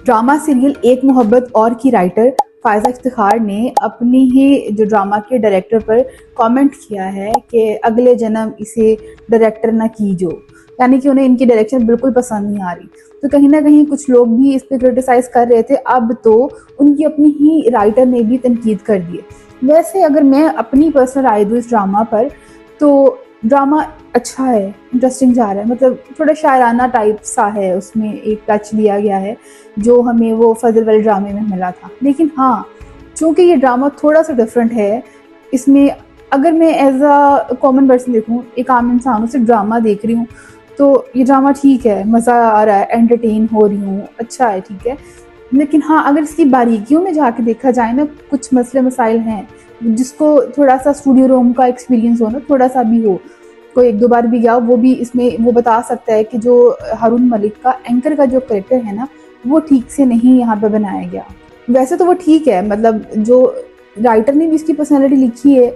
Drama serial एक मोहब्बत और की राइटर फायजा इफ्तिखार ने अपनी ही जो ड्रामा के डायरेक्टर पर कमेंट किया है कि अगले जन्म इसे डायरेक्टर ना कीजो, यानी कि उन्हें इनकी डायरेक्शन बिल्कुल पसंद नहीं आ रही। तो कहीं ना कहीं कुछ लोग भी इस पर क्रिटिसाइज कर रहे थे, अब तो उनकी अपनी ही राइटर ने भी तनकीद कर दी है। वैसे अगर मैं अपनी पर्सनल राय दूँ इस ड्रामा पर, तो ड्रामा अच्छा है, इंटरेस्टिंग जा रहा है, मतलब थोड़ा शायराना टाइप सा है, उसमें एक टच दिया गया है जो हमें वो फजल वाले ड्रामे में मिला था। लेकिन हाँ, चूँकि ये ड्रामा थोड़ा सा डिफरेंट है, इसमें अगर मैं एज अ कॉमन पर्सन देखूँ, एक आम इंसान से ड्रामा देख रही हूँ, तो ये ड्रामा ठीक है, मज़ा आ रहा है, एंटरटेन हो रही हूँ, अच्छा है, ठीक है। लेकिन हाँ, अगर इसकी बारीकियों में जाके देखा जाए ना, कुछ मसले मसाइल हैं जिसको थोड़ा सा स्टूडियो रूम का एक्सपीरियंस हो ना, थोड़ा सा भी हो, कोई एक दो बार भी गया, वो भी इसमें वो बता सकता है कि जो हारून मलिक का एंकर का जो करेक्टर है ना, वो ठीक से नहीं यहाँ पे बनाया गया। वैसे तो वो ठीक है, मतलब जो राइटर ने भी इसकी पर्सनैलिटी लिखी है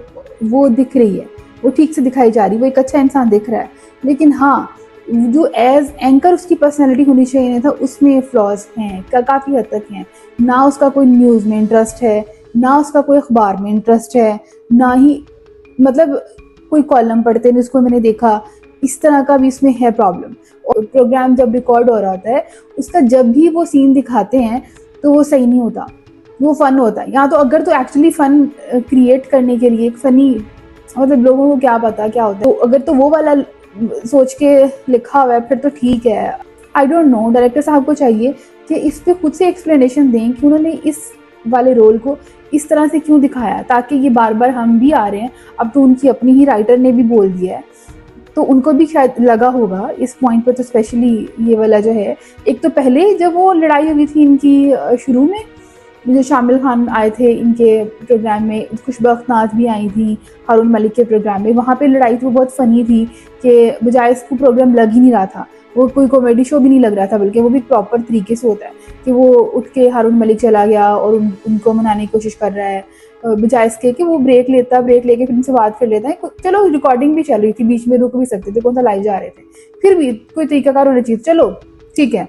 वो दिख रही है, वो ठीक से दिखाई जा रही है, वो एक अच्छा इंसान दिख रहा है। लेकिन हाँ, जो एज एंकर उसकी पर्सनैलिटी होनी चाहिए था, उसमें फ्लॉज हैं, काफ़ी हद तक हैं। ना उसका कोई न्यूज़ में इंटरेस्ट है, ना उसका कोई अखबार में इंटरेस्ट है, ना ही मतलब कोई कॉलम पढ़ते हैं जिसको मैंने देखा, इस तरह का भी इसमें है प्रॉब्लम। और प्रोग्राम जब रिकॉर्ड हो रहा होता है, उसका जब भी वो सीन दिखाते हैं तो वो सही नहीं होता, वो फन होता है। या तो अगर तो एक्चुअली फन क्रिएट करने के लिए एक फनी, मतलब लोगों को क्या पता क्या होता है, तो अगर तो वो वाला सोच के लिखा हुआ है फिर तो ठीक है। आई डोंट नो, डायरेक्टर साहब को चाहिए कि इस पे खुद से एक्सप्लेनेशन दें कि उन्होंने इस वाले रोल को इस तरह से क्यों दिखाया, ताकि ये बार बार हम भी आ रहे हैं। अब तो उनकी अपनी ही राइटर ने भी बोल दिया है, तो उनको भी शायद लगा होगा इस पॉइंट पर। तो स्पेशली ये वाला जो है, एक तो पहले जब वो लड़ाई हुई थी इनकी शुरू में, जो शामिल खान आए थे इनके प्रोग्राम में, खुशबख्त नाज भी आई थी हारून मलिक के प्रोग्राम में, वहाँ पे लड़ाई थी, वो बहुत फ़नी थी कि बजाय इसको प्रोग्राम लग ही नहीं रहा था, वो कोई कॉमेडी शो भी नहीं लग रहा था, बल्कि वो भी प्रॉपर तरीके से होता है कि वो उठ के हारून मलिक चला गया और उनको मनाने की कोशिश कर रहा है, बजाय इसके कि वो ब्रेक लेके फिर उनसे बात कर लेता है। चलो रिकॉर्डिंग भी चल रही थी, बीच में रुक भी सकते थे, कौन सा लाइव जा रहे थे, फिर भी कोई तरीकाकार होना चाहिए। चलो ठीक है,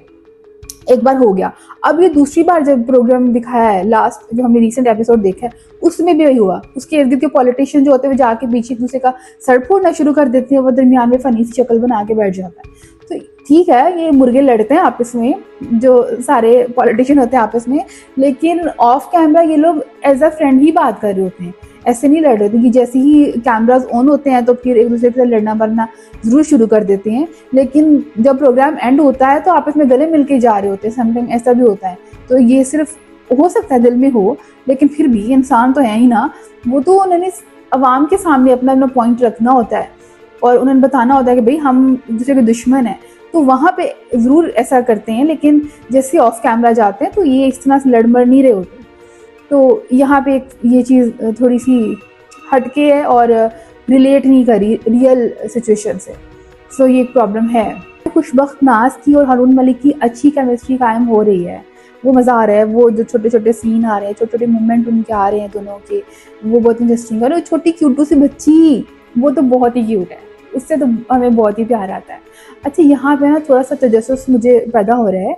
एक बार हो गया। अब ये दूसरी बार जब प्रोग्राम दिखाया है, लास्ट जो हमने रिसेंट एपिसोड देखा है, उसमें भी वही हुआ। उसके इर्द गिर्द के पॉलिटिशियन जो होते हैं जाके पीछे एक दूसरे का सर फोड़ना शुरू कर देते हैं, वो दरमियान में फनी सी शक्ल बना के बैठ जाता है। तो ठीक है, ये मुर्गे लड़ते हैं आपस में, जो सारे पॉलिटिशियन होते हैं आपस में, लेकिन ऑफ कैमरा ये लोग एज अ फ्रेंड ही बात कर रहे होते हैं, ऐसे नहीं लड़ रहे थे कि जैसे ही कैमराज ऑन होते हैं तो फिर एक दूसरे के साथ लड़ना मरना जरूर शुरू कर देते हैं। लेकिन जब प्रोग्राम एंड होता है तो आपस में गले मिलके जा रहे होते हैं, समटाइम ऐसा भी होता है। तो ये सिर्फ हो सकता है दिल में हो, लेकिन फिर भी इंसान तो है ही ना, वो तो उन्होंने अवाम के सामने अपना अपना पॉइंट रखना होता है और उन्होंने बताना होता है कि भाई हम दूसरे के दुश्मन हैं, तो वहाँ पे ज़रूर ऐसा करते हैं। लेकिन जैसे ऑफ कैमरा जाते हैं तो ये इस तरह से लड़ मर नहीं रहे होते। तो यहाँ पे एक ये चीज़ थोड़ी सी हटके है और रिलेट नहीं करी रियल सिचुएशन से, सो ये एक प्रॉब्लम है। खुशबख्त नाज की और हारून मलिक की अच्छी केमिस्ट्री कायम हो रही है, वो मज़ा आ रहा है, वो जो छोटे छोटे सीन आ रहे हैं, छोटे छोटे मूवमेंट उनके आ रहे हैं दोनों के, वो बहुत इंटरेस्टिंग है। और छोटी क्यूटू सी बच्ची, वो तो बहुत ही क्यूट है, उससे तो हमें बहुत ही प्यार आता है। अच्छा, यहाँ पे ना थोड़ा सा तजस्सुस मुझे पैदा हो रहा है,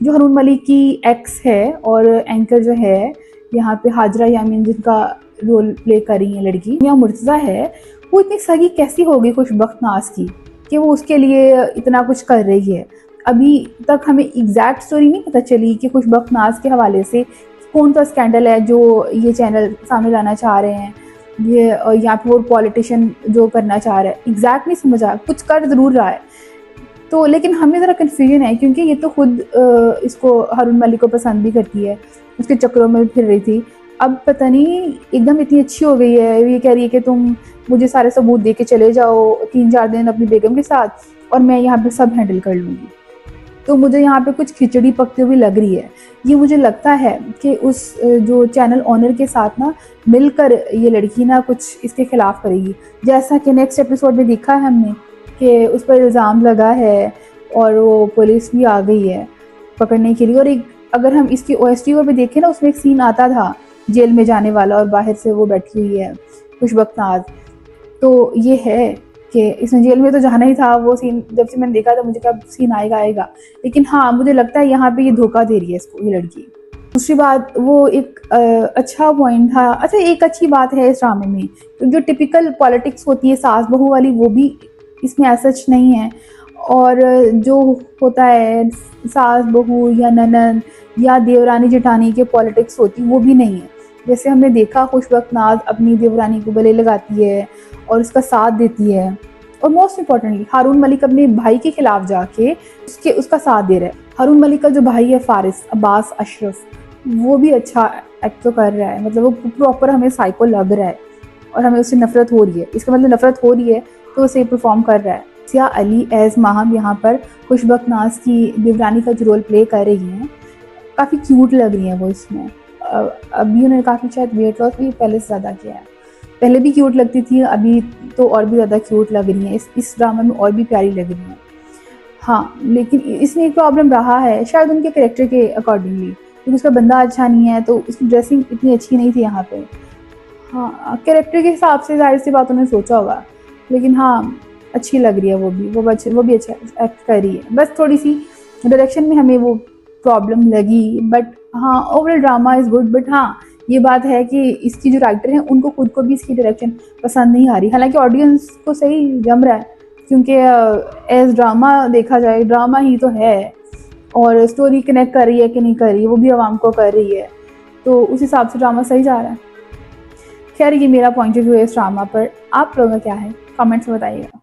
जो हारून मलिक की एक्स है और एंकर जो है यहाँ पे हाजरा यामीन जिनका रोल प्ले कर रही है लड़की, या मुर्तज़ा है, वो इतनी सगी कैसी होगी खुशबख्त नाज की कि वो उसके लिए इतना कुछ कर रही है। अभी तक हमें एग्जैक्ट स्टोरी नहीं पता चली कि खुशबख्त नाज के हवाले से कौन सा स्कैंडल है जो ये चैनल सामने लाना चाह रहे हैं, ये या फिर वो पॉलिटिशियन जो करना चाह रहा है, एग्जैक्ट नहीं समझ आ, कुछ कर ज़रूर रहा है। तो लेकिन हमें ज़रा कन्फ्यूजन है, क्योंकि ये तो खुद इसको हारून मलिक को पसंद भी करती है, उसके चक्करों में भी फिर रही थी। अब पता नहीं एकदम इतनी अच्छी हो गई है, ये कह रही है कि तुम मुझे सारे सबूत दे के चले जाओ 3-4 दिन अपनी बेगम के साथ और मैं यहाँ पे सब हैंडल कर लूँगी। तो मुझे यहाँ पे कुछ खिचड़ी पकती हुई लग रही है। ये मुझे लगता है कि उस जो चैनल ओनर के साथ ना मिलकर ये लड़की ना कुछ इसके खिलाफ करेगी, जैसा कि नेक्स्ट एपिसोड में देखा है हमने कि उस पर इल्ज़ाम लगा है और वो पुलिस भी आ गई है पकड़ने के लिए। और एक अगर हम इसकी OST पे देखें ना, उसमें एक सीन आता था जेल में जाने वाला और बाहर से वो बैठी हुई है खुशबख्त नाज। तो ये है कि इसमें जेल में तो जाना ही था। वो सीन जब से मैंने देखा था मुझे कब सीन आएगा आएगा, लेकिन हाँ मुझे लगता है यहाँ पे ये धोखा दे रही है इसको, ये लड़की। दूसरी बात, वो एक अच्छा पॉइंट था। अच्छा, एक अच्छी बात है इस ड्रामे में, तो जो टिपिकल पॉलिटिक्स होती है सास बहू वाली, वो भी इसमें ऐसा सच नहीं है। और जो होता है सास बहू या ननद या देवरानी जेठानी के पॉलिटिक्स होती, वो भी नहीं है। जैसे हमने देखा खुशवक्त नाज अपनी देवरानी को गले लगाती है और उसका साथ देती है, और मोस्ट इम्पॉर्टेंटली हारून मलिक अपने भाई के खिलाफ जाके उसका साथ दे रहा है। हारून मलिक का जो भाई है फारिस अब्बास अशरफ, वो भी अच्छा एक्ट तो कर रहा है, मतलब वो प्रॉपर हमें साइको लग रहा है और हमें उससे नफरत हो रही है। इसका मतलब नफरत हो रही है तो उसे परफॉर्म कर रहा है। सिया अली एज माहम यहाँ पर खुशबक नाज की देवरानी का जो रोल प्ले कर रही हैं, काफ़ी क्यूट लग रही हैं वो इसमें। अभी उन्होंने काफ़ी शायद वेट लॉस भी पहले से ज़्यादा किया है, पहले भी क्यूट लगती थी, अभी तो और भी ज़्यादा क्यूट लग रही हैं, इस ड्रामा में और भी प्यारी लग रही हैं। हाँ, लेकिन इसमें एक प्रॉब्लम रहा है शायद उनके कैरेक्टर के अकॉर्डिंगली, क्योंकि उसका बंदा अच्छा नहीं है तो उसकी ड्रेसिंग इतनी अच्छी नहीं थी यहाँ पे। हाँ, कैरेक्टर के हिसाब से जाहिर सी बात उन्होंने सोचा होगा, लेकिन हाँ अच्छी लग रही है वो भी अच्छा एक्ट कर रही है। बस थोड़ी सी डायरेक्शन में हमें वो प्रॉब्लम लगी, बट हाँ overall drama is good. But हाँ ये बात है कि इसकी जो राइटर हैं उनको खुद को भी इसकी डायरेक्शन पसंद नहीं आ रही, हालांकि ऑडियंस को सही जम रहा है, क्योंकि एज ड्रामा देखा जाए ड्रामा ही तो है, और स्टोरी कनेक्ट कर रही है कि नहीं कर रही है वो भी आवाम को कर रही है, तो उस हिसाब से ड्रामा सही जा रहा है। खैर ये मेरा पॉइंट ऑफ व्यू है इस ड्रामा पर, आप लोगों का क्या है कमेंट्स में बताइएगा।